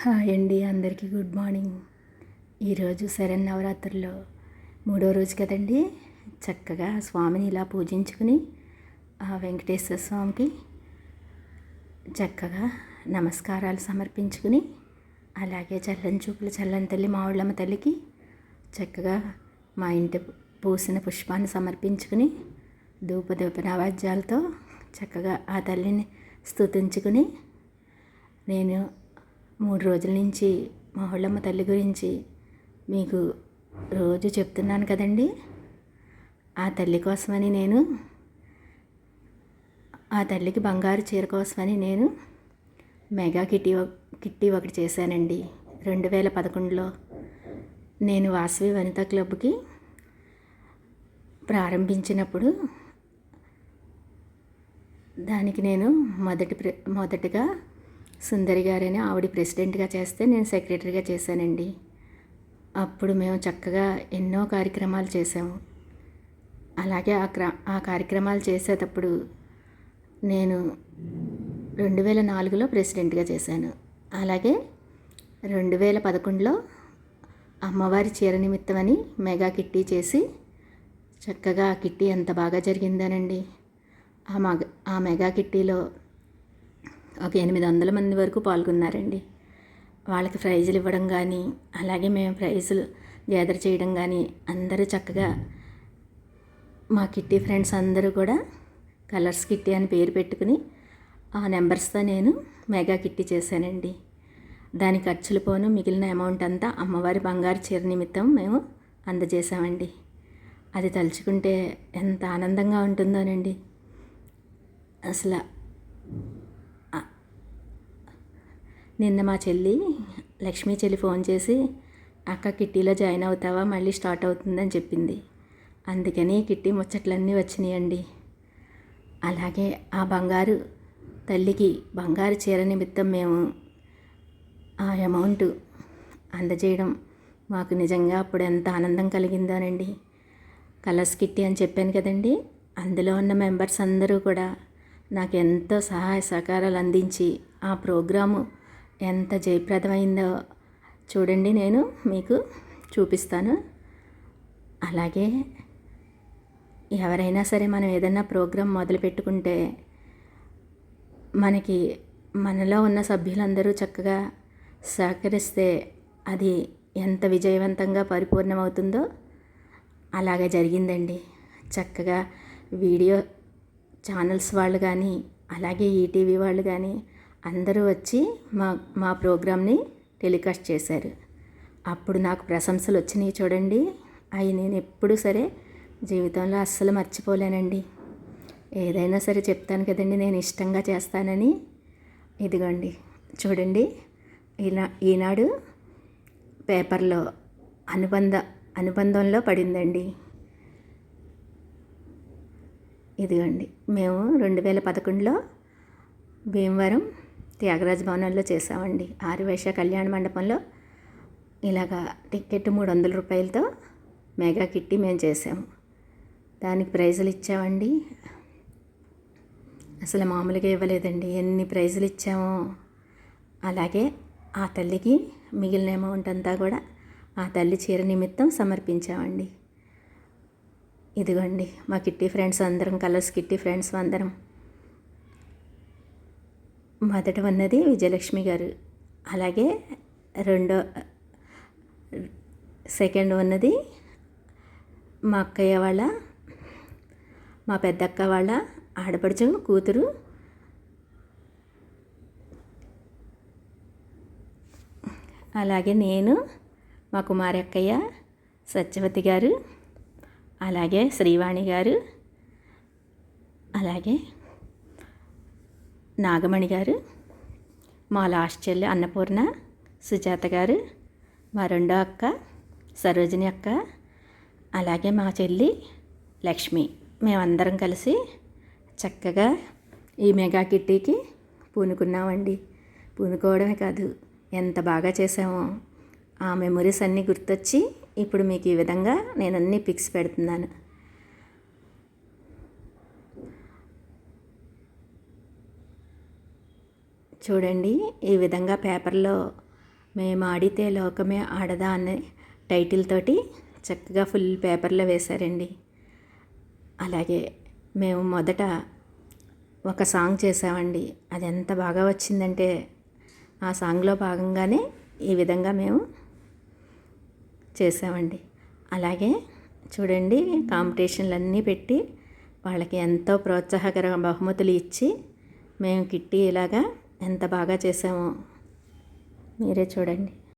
Hi అండి, అందరికీ good morning. ఈరోజు శరన్నవరాత్రుల్లో 3వ రోజు కదండి. చక్కగా స్వామిని ఇలా పూజించుకుని ఆ వెంకటేశ్వర స్వామికి చక్కగా నమస్కారాలు సమర్పించుకుని, అలాగే చల్లని చూపుల చల్లని తల్లి మావుళ్ళమ్మ తల్లికి చక్కగా మా ఇంటి పూసిన పుష్పాన్ని సమర్పించుకుని ధూప నైవేద్యాలతో చక్కగా ఆ తల్లిని స్తుతించుకుని, నేను 3 రోజుల నుంచి మావుళ్ళమ్మ తల్లి గురించి మీకు రోజు చెప్తున్నాను కదండి. ఆ తల్లి కోసమని నేను ఆ తల్లికి బంగారు చీర కోసమని నేను మెగా కిట్టి ఒకటి చేశానండి. 2011లో నేను వాసవి వనితా క్లబ్కి ప్రారంభించినప్పుడు దానికి నేను మొదటిగా సుందరి గారని ఆవిడ ప్రెసిడెంట్గా చేస్తే నేను సెక్రటరీగా చేశానండి. అప్పుడు మేము చక్కగా ఎన్నో కార్యక్రమాలు చేసాము. అలాగే ఆ కార్యక్రమాలు చేసేటప్పుడు నేను 2004లో ప్రెసిడెంట్గా చేశాను. అలాగే 2011లో అమ్మవారి చీర నిమిత్తమని మెగా కిట్టి చేసి చక్కగా ఆ కిట్టి ఎంత బాగా జరిగిందనండి. ఆ మెగా కిట్టీలో ఒక 800 మంది వరకు పాల్గొన్నారండి. వాళ్ళకి ప్రైజులు ఇవ్వడం కానీ, అలాగే మేము ప్రైజులు గ్యాదర్ చేయడం కానీ, అందరూ చక్కగా మా కిట్టి ఫ్రెండ్స్ అందరూ కూడా కలర్స్ కిట్టి అని పేరు పెట్టుకుని ఆ నెంబర్స్తో నేను మెగా కిట్టి చేశానండి. దాని ఖర్చులు పోను మిగిలిన అమౌంట్ అంతా అమ్మవారి బంగారు చీర నిమిత్తం మేము అందజేశామండి. అది తలుచుకుంటే ఎంత ఆనందంగా ఉంటుందోనండి. అసలు నిన్న మా చెల్లి లక్ష్మీ చెల్లి ఫోన్ చేసి, అక్క కిట్టీలో జాయిన్ అవుతావా, మళ్ళీ స్టార్ట్ అవుతుందని చెప్పింది. అందుకని కిట్టి ముచ్చట్లన్నీ వచ్చినాయండి. అలాగే ఆ బంగారు తల్లికి బంగారు చీర నిమిత్తం మేము ఆ అమౌంట్ అందజేయడం మాకు నిజంగా అప్పుడు ఎంత ఆనందం కలిగిందోనండి. కలర్స్ కిట్టి అని చెప్పాను కదండి, అందులో ఉన్న మెంబర్స్ అందరూ కూడా నాకు ఎంతో సహాయ సహకారాలు అందించి ఆ ప్రోగ్రాము ఎంత జయప్రదమైందో చూడండి, నేను మీకు చూపిస్తాను. అలాగే ఎవరైనా సరే మనం ఏదైనా ప్రోగ్రాం మొదలు పెట్టుకుంటే మనలో ఉన్న సభ్యులందరూ చక్కగా సహకరిస్తే అది ఎంత విజయవంతంగా పరిపూర్ణమవుతుందో అలాగే జరిగిందండి. చక్కగా వీడియో ఛానల్స్ వాళ్ళు కానీ, అలాగే ఈటీవీ వాళ్ళు కానీ అందరూ వచ్చి మా ప్రోగ్రామ్ని టెలికాస్ట్ చేశారు. అప్పుడు నాకు ప్రశంసలు వచ్చినాయి చూడండి. అవి నేను ఎప్పుడూ సరే జీవితంలో అస్సలు మర్చిపోలేనండి. ఏదైనా సరే చెప్తాను కదండి, నేను ఇష్టంగా చేస్తానని. ఇదిగోండి చూడండి, ఈనాడు పేపర్లో అనుబంధంలో పడిందండి. ఇదిగోండి, మేము 2011లో భీమవరం త్యాగరాజ భవనంలో చేసామండి. ఆర్యవైశ్య కళ్యాణ మండపంలో ఇలాగా టికెట్ 300 రూపాయలతో మెగా కిట్టి మేము చేసాము. దానికి ప్రైజులు ఇచ్చామండి. అసలు మామూలుగా ఇవ్వలేదండి, ఎన్ని ప్రైజులు ఇచ్చామో. అలాగే ఆ తల్లికి మిగిలిన అమౌంట్ అంతా కూడా ఆ తల్లి చీర నిమిత్తం సమర్పించామండి. ఇదిగోండి మా కిట్టి ఫ్రెండ్స్ అందరం, కలర్స్ కిట్టి ఫ్రెండ్స్ అందరం. మొదట ఉన్నది విజయలక్ష్మి గారు, అలాగే సెకండ్ ఉన్నది మా అక్కయ్య వాళ్ళ, మా పెద్దక్క వాళ్ళ ఆడపడుచు కూతురు. అలాగే నేను, మా కుమారి అక్కయ్య సత్యవతి గారు, అలాగే శ్రీవాణి గారు, అలాగే నాగమణి గారు, మా లాస్ట్ చెల్లి అన్నపూర్ణ, సుజాత గారు, మా రెండో అక్క సరోజిని అక్క, అలాగే మా చెల్లి లక్ష్మి. మేమందరం కలిసి చక్కగా ఈ మెగా కిట్టీకి పూనుకున్నామండి. పూనుకోవడమే కాదు, ఎంత బాగా చేసామో ఆ మెమొరీస్ అన్నీ గుర్తొచ్చి ఇప్పుడు మీకు ఈ విధంగా నేను అన్నీ పిక్స్ పెడుతున్నాను. చూడండి, ఈ విధంగా పేపర్లో మేము ఆడితే లోకమే ఆడదా అనే టైటిల్ తోటి చక్కగా ఫుల్ పేపర్లో వేశారండి. అలాగే మేము మొదట ఒక సాంగ్ చేసామండి. అది ఎంత బాగా వచ్చిందంటే ఆ సాంగ్లో భాగంగానే ఈ విధంగా మేము చేసామండి. అలాగే చూడండి, కాంపిటీషన్లన్నీ పెట్టి వాళ్ళకి ఎంతో ప్రోత్సాహకర బహుమతులు ఇచ్చి మేము కిట్టి ఇలాగా ఎంత బాగా చేసామో మీరే చూడండి.